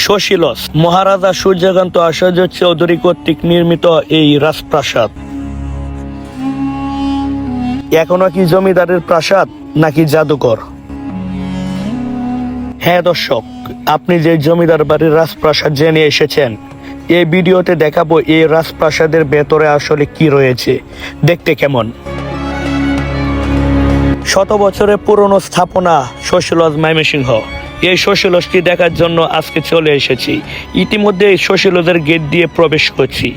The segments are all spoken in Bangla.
শশীলস মহারাজা সূর্যকান্ত আচার্য চৌধুরী কর্তৃক নির্মিত এই রাজপ্রাসাদ এখনো কি জমিদারের প্রাসাদ নাকি জাদুঘর? হ্যাঁ দর্শক, আপনি যে জমিদার বাড়ির রাজপ্রাসাদ জেনে এসেছেন, এই ভিডিওতে দেখাবো এই রাজপ্রাসাদের ভেতরে আসলে কি রয়েছে, দেখতে কেমন। শত বছরের পুরনো স্থাপনা শশীলস ময়মনসিংহ। এই শশীলসটি দেখার জন্য আজকে চলে এসেছি। ইতিমধ্যে এই শশীলসের গেট দিয়ে প্রবেশ করছি।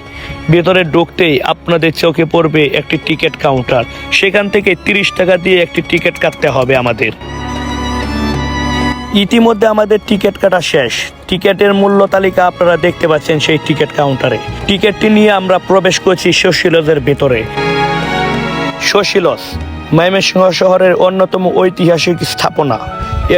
ভেতরে ঢুকতেই আপনাদের চোখে পড়বে একটি টিকিট কাউন্টার। সেখান থেকে 30 টাকা দিয়ে একটি টিকিট কাটতে হবে আমাদের। ইতিমধ্যে আমাদের টিকিট কাটা শেষ। টিকিটের মূল্য তালিকা আপনারা দেখতে পাচ্ছেন সেই টিকিট কাউন্টারে। টিকিটটি নিয়ে আমরা প্রবেশ করছি শশীলসের ভেতরে। শশীলস ময়মনসিংহ শহরের অন্যতম ঐতিহাসিক স্থাপনা।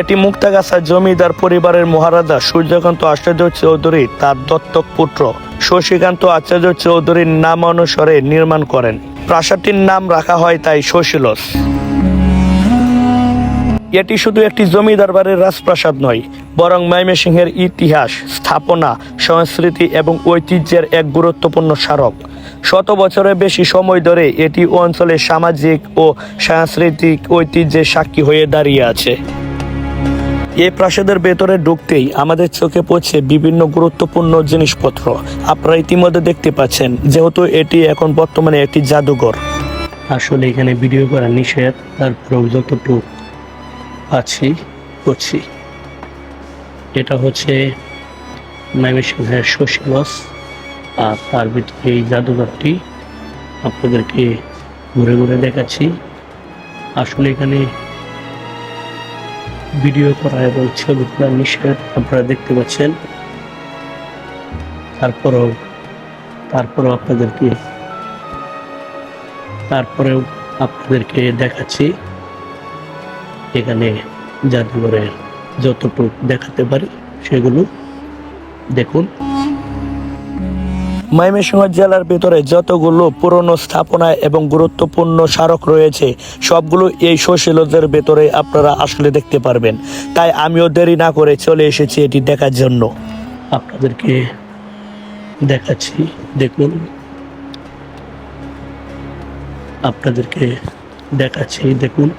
এটি মুক্তাগাছা জমিদার পরিবারের মহারাজা সূর্যকান্ত আচার্য চৌধুরী তার দত্তক পুত্র শশীকান্ত আচার্য চৌধুরীর নাম অনুসারে নির্মাণ করেন। প্রাসাদটির নাম রাখা হয় তাই শশীলস। এটি শুধু একটি জমিদার বাড়ির রাজপ্রাসাদ নয়, বরং ময়মনসিংহের ইতিহাস, স্থাপনা, সংস্কৃতি এবং ঐতিহ্যের এক গুরুত্বপূর্ণ স্মারক। শত বছরের বেশি সময় ধরে এটি অঞ্চলের সামাজিক ও সাংস্কৃতিক ঐতিহ্যের সাক্ষী হয়ে দাঁড়িয়ে আছে। এই প্রাসাদের ভেতরে ঢুকতেই আমাদের চোখে পড়ছে বিভিন্ন গুরুত্বপূর্ণ জিনিসপত্র। আপনারা ইতিমধ্যে দেখতে পাচ্ছেন, যেহেতু এটি এখন বর্তমানে একটি জাদুঘর। আসলে এখানে ভিডিও করা নিষেধ, তারপরেও যতটুকু করছি। এটা হচ্ছে ময়মনসিংহের শশীলস, আর তার ভিতরে এই জাদুঘরটি আপনাদেরকে ঘুরে ঘুরে দেখাচ্ছি। আসলে এখানে ভিডিও করা এবং ছবি তোলা নিষেধ, আপনারা দেখতে পাচ্ছেন। তারপরেও আপনাদেরকে দেখাচ্ছি। এখানে জাদুঘরের যতটুকু দেখাতে পারি সেগুলো দেখুন। ময়মনসিংহ জেলার ভিতরে যতগুলো পুরনো স্থাপনা এবং গুরুত্বপূর্ণ স্মারক রয়েছে, সবগুলো এই শশীলসের ভেতরে আপনারা আসলে দেখতে পারবেন। তাই আমিও দেরি না করে চলে এসেছি এটি দেখার জন্য। আপনাদেরকে দেখাচ্ছি, দেখুন। দেখুন।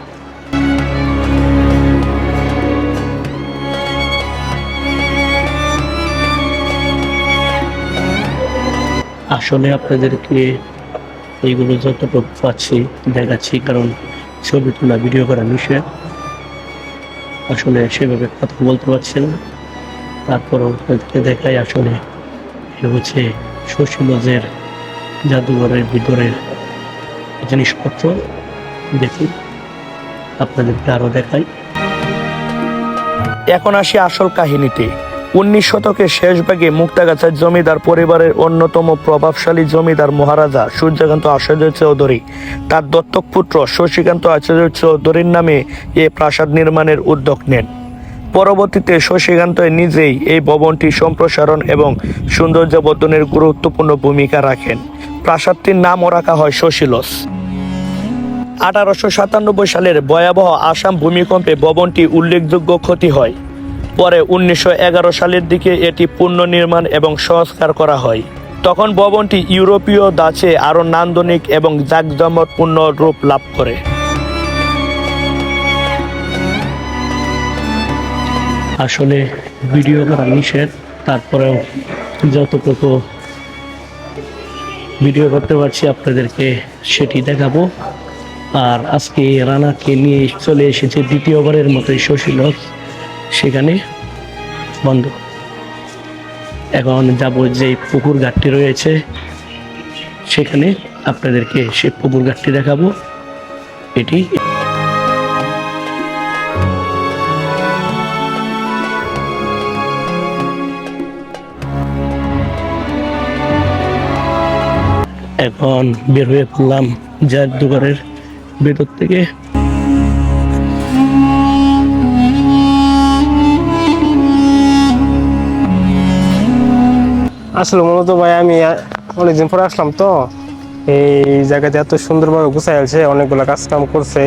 আসলে আপনাদেরকে এইগুলো যতটুকু পাচ্ছি দেখাচ্ছি, কারণ ছবি তোলা ভিডিও করা নিষেধ। আসলে সেভাবে কথা বলতে পারছি না। তারপরও আপনাদেরকে দেখাই। আসলে এ হচ্ছে শশীলসের জাদুঘরের ভিতরের জিনিসপত্র। দেখুন, আপনাদেরকে আরো দেখাই। এখন আসি আসল কাহিনীতে। 19 শতকের শেষ ভাগে মুক্তাগাছার জমিদার পরিবারের অন্যতম প্রভাবশালী জমিদার মহারাজা সূর্যকান্ত আচার্য চৌধুরী তার দত্তক পুত্র শশীকান্ত আচার্য চৌধুরীর নামে এই প্রাসাদ নির্মাণের উদ্যোগ নেন। পরবর্তীতে শশীকান্ত নিজেই এই ভবনটি সম্প্রসারণ এবং সৌন্দর্য বর্ধনের গুরুত্বপূর্ণ ভূমিকা রাখেন। প্রাসাদটির নামও রাখা হয় শশীলস। 1897 সালের ভয়াবহ আসাম ভূমিকম্পে ভবনটি উল্লেখযোগ্য ক্ষতি হয়। পরে 1911 সালের দিকে এটি পুনর্নির্মাণ এবং সংস্কার করা হয়। তখন ভবনটি ইউরোপীয় ধাঁচে আরও নান্দনিক এবং জাঁকজমকপূর্ণ রূপ লাভ করে। আসলে ভিডিও করা নিষেধ, তারপরেও যতটুকু ভিডিও করতে পারছি আপনাদেরকে সেটি দেখাবো। আর আজকে রানাকে নিয়ে চলে এসেছে দ্বিতীয়বারের মতোই শশীলস। সেখানে বন্ধ। এখন যাব যে পুকুর ঘাটটি রয়েছে সেখানে আপনাদেরকে সেই পুকুর ঘাটটি দেখাবো। এটি এখন বের হয়ে পড়লাম জাদুঘরের ভেতর থেকে। আসলে মূলত ভাই আমি অনেকদিন পরে আসলাম, তো এই জায়গাতে এত সুন্দরভাবে গুছাই আছে, অনেকগুলো কাজ কাম করছে,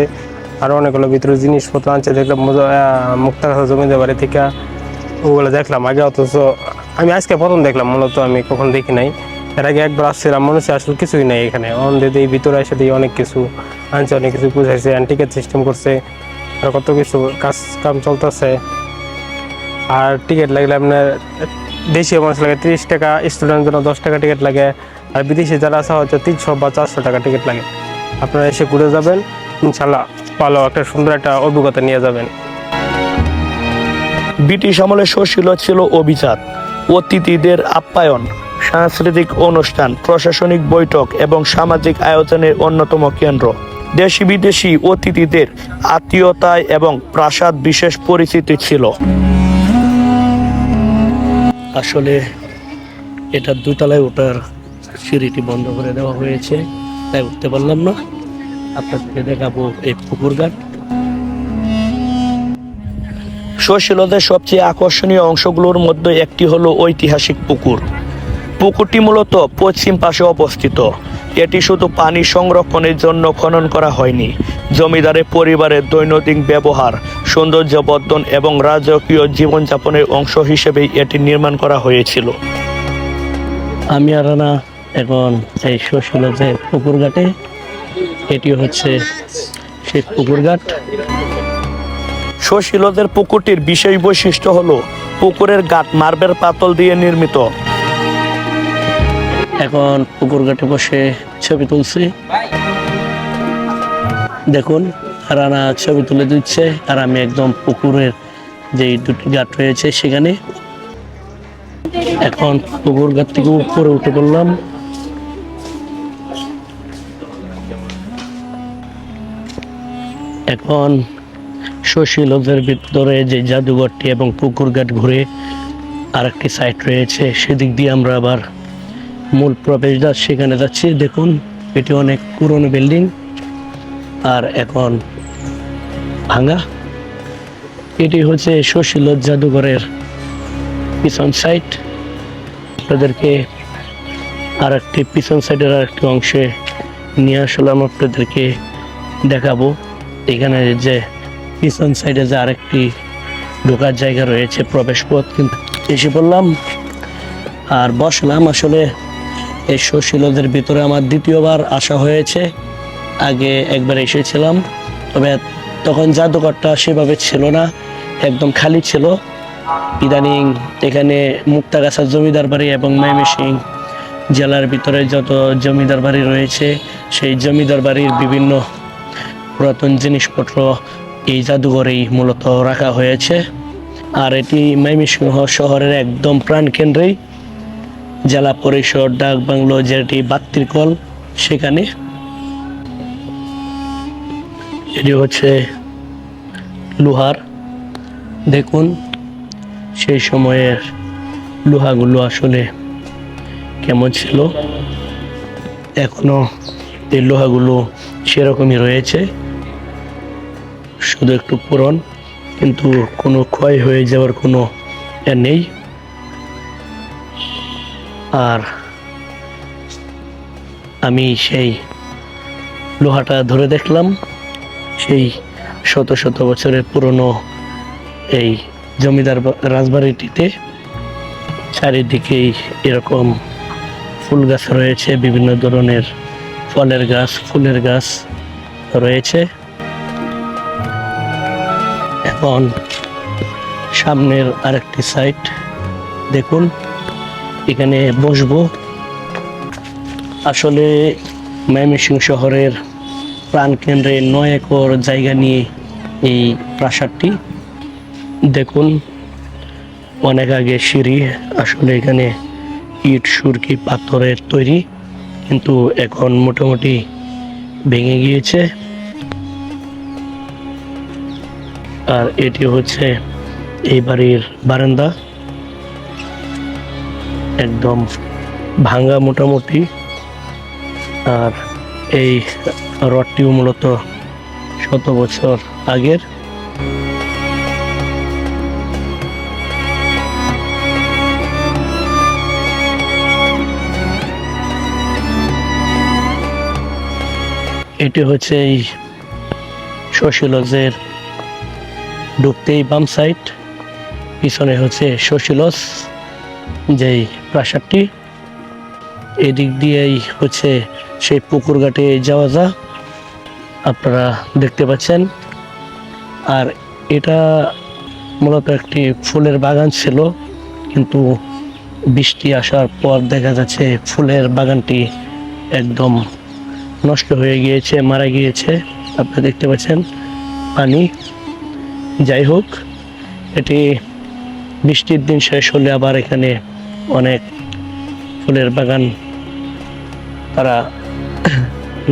আর অনেকগুলো ভিতরে জিনিসপত্র আনছে। দেখলাম মুক্তাগাছা জমিদার বাড়ি থেকে ওগুলো দেখলাম আগে, অথচ আমি আজকে প্রথম দেখলাম, মূলত আমি কখন দেখি নাই। এর আগে একবার আসছিলাম, মনে হচ্ছে আসলে কিছুই নাই এখানে। এই ভিতরে এসে দিয়ে অনেক কিছু আনছে, অনেক কিছু বুঝাইছে, টিকিট সিস্টেম করছে, আর কত কিছু কাজ কাম চলতেছে। আর টিকিট লাগলে আপনার দেশীয় মানুষ লাগে 30 টাকা, স্টুডেন্টের জন্য 10 টাকা টিকিট লাগে, আর বিদেশি যারা আছে হয়তো 300 বা 400 টাকা টিকিট লাগে। আপনারা এসে ঘুরে যাবেন, ইনশাল্লাহ ভালো একটা সুন্দর একটা অভিজ্ঞতা নিয়ে যাবেন। ব্রিটিশ আমলে শৈশিল ছিল অভিজাত, অতিথিদের আপ্যায়ন, সাংস্কৃতিক অনুষ্ঠান, প্রশাসনিক বৈঠক এবং সামাজিক আয়োজনের অন্যতম কেন্দ্র। দেশি বিদেশি অতিথিদের আত্মীয়তায় এবং প্রাসাদ বিশেষ পরিচিতি ছিল। আসলে এটা দুতলায় ওঠার সিঁড়িটি বন্ধ করে দেওয়া হয়েছে, তাই উঠতে পারলাম না। আপনাদেরকে দেখাবো এই পুকুরঘাট। শৈশিলদের সবচেয়ে আকর্ষণীয় অংশগুলোর মধ্যে একটি হলো ঐতিহাসিক পুকুর। পুকুরটি মূলত পশ্চিম পাশে অবস্থিত। এটি শুধু পানি সংরক্ষণের জন্য খনন করা হয়নি, জমিদারের পরিবারের দৈনন্দিন ব্যবহার, সৌন্দর্য বর্ধন এবং রাজকীয় জীবনযাপনের অংশ হিসেবেই এটি নির্মাণ করা হয়েছিল। আমি আর রানা এখন এই শৈশিলদের পুকুরঘাটে। এটি হচ্ছে সেই পুকুরঘাট। শৈশিলদের পুকুরটির বিশেষ বৈশিষ্ট্য হলো পুকুরের ঘাট মার্বেল পাতল দিয়ে নির্মিত। এখন পুকুর ঘাটে বসে ছবি তুলছি, দেখুন রানা ছবি তুলে দিচ্ছে, আর আমি একদম পুকুরের যে দুটি ঘাট রয়েছে সেখানে। এখন পুকুর ঘাট থেকে উপরে উঠে পড়লাম। এখন শৈশিলদের ভিতরে যে জাদুঘরটি এবং পুকুর ঘাট ঘুরে আরেকটি সাইট রয়েছে, সেদিক দিয়ে আমরা আবার মূল প্রবেশদ্বার সেখানে যাচ্ছি। দেখুন এটি অনেক পুরনো বিল্ডিং আর এখন ভাঙা। এটি হচ্ছে শৈশিল জাদুঘরের পিছন সাইড। আপনাদেরকে আর একটি পিছন সাইডের আর একটি অংশে নিয়ে আসলাম, আপনাদেরকে দেখাবো। এখানে যে পিছন সাইডে যে আরেকটি ঢোকার জায়গা রয়েছে, প্রবেশ পথ, কিন্তু এসে পড়লাম আর বসলাম। আসলে এই শৈশিলদের ভিতরে আমার দ্বিতীয়বার আসা হয়েছে। আগে একবার এসেছিলাম, তবে তখন জাদুঘরটা সেভাবে ছিল না, একদম খালি ছিল। ইদানিং এখানে মুক্তাগাছা জমিদার বাড়ি এবং ময়মনসিংহ জেলার ভিতরে যত জমিদার বাড়ি রয়েছে, সেই জমিদার বাড়ির বিভিন্ন পুরাতন জিনিসপত্র এই জাদুঘরেই মূলত রাখা হয়েছে। আর এটি ময়মনসিংহ শহরের একদম প্রাণকেন্দ্রেই, জেলা পরিষদ, ডাক বাংলো, যেটি বাত্তির কল, সেখানে। এটি হচ্ছে লোহার, দেখুন সেই সময়ের লোহাগুলো আসলে কেমন ছিল। এখনো এই লোহাগুলো সেরকমই রয়েছে, শুধু একটু পুরন, কিন্তু কোনো ক্ষয় হয়ে যাওয়ার কোনো নেই। আর আমি সেই লোহাটা ধরে দেখলাম, সেই শত শত বছরের পুরনো এই জমিদার রাজবাড়িটিতে চারিদিকেই এরকম ফুল গাছ রয়েছে, বিভিন্ন ধরনের ফলের গাছ, ফুলের গাছ রয়েছে। এখন সামনের আরেকটি সাইট দেখুন, এখানে বসবো। আসলে ময়মনসিংহ শহরের প্রাণকেন্দ্রে 9 একর জায়গা নিয়ে এই প্রাসাদটি। দেখুন অনেক আগে সিঁড়ি, আসলে এখানে ইট সুরকি পাথরের তৈরি, কিন্তু এখন মোটামুটি ভেঙে গিয়েছে। আর এটি হচ্ছে এই বাড়ির বারান্দা, একদম ভাঙা মোটামুটি। আর এই রডটিও মূলত শত বছর আগের। এটি হচ্ছে এই শৈশিলজের ঢুকতেই বাম সাইড, পিছনে হচ্ছে শশীলজ যেই প্রাসাদটি, এদিক দিয়েই হচ্ছে সেই পুকুর ঘাটে যাওয়া যা আপনারা দেখতে পাচ্ছেন। আর এটা মূলত একটি ফুলের বাগান ছিল, কিন্তু বৃষ্টি আসার পর দেখা যাচ্ছে ফুলের বাগানটি একদম নষ্ট হয়ে গিয়েছে, মারা গিয়েছে। আপনারা দেখতে পাচ্ছেন পানি। যাই হোক, এটি বৃষ্টির দিন শেষ হলে আবার এখানে অনেক ফুলের বাগান তারা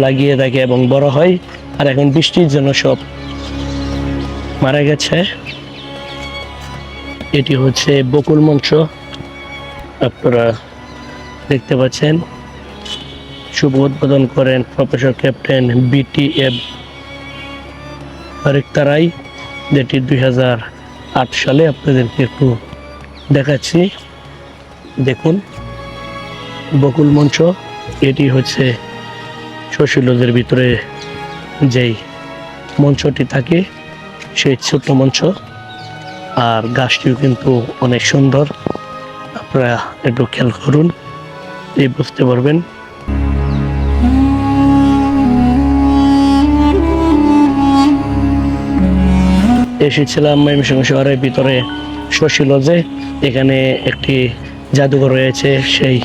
লাগিয়ে থাকে এবং বড় হয়। আর এখন বৃষ্টির জন্য সব মারা গেছে। এটি হচ্ছে বকুল মঞ্চ, আপনারা দেখতে পাচ্ছেন। শুভ উদ্বোধন করেন প্রফেসর ক্যাপ্টেন BTF তারাই, যেটি 2008 সালে। আপনাদেরকে একটু দেখাচ্ছি, দেখুন বকুল মঞ্চ। এটি হচ্ছে শশীলজের ভিতরে যেই মঞ্চটি থাকে সেই ছোট্ট মঞ্চ। আর গাছটিও কিন্তু অনেক সুন্দর, আপনারা একটু খেয়াল করুন, এই বুঝতে পারবেন। এসেছিলাম ময়মনসিংহ শহরের ভিতরে শশীলজে। এখানে একটি জাদুঘর রয়েছে, সেই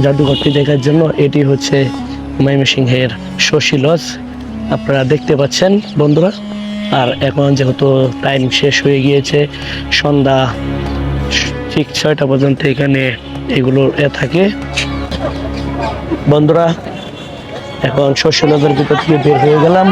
জাদুঘরটি দেখার জন্য। এটি হচ্ছে ময়মনসিংহের শশীলজ, আপনারা দেখতে পাচ্ছেন বন্ধুরা। আর এখন যেহেতু টাইম শেষ হয়ে গিয়েছে, সন্ধ্যা ঠিক 6টা পর্যন্ত এখানে এগুলো থাকে বন্ধুরা। এখন শশীলজের ভিতর থেকে বের হয়ে গেলাম।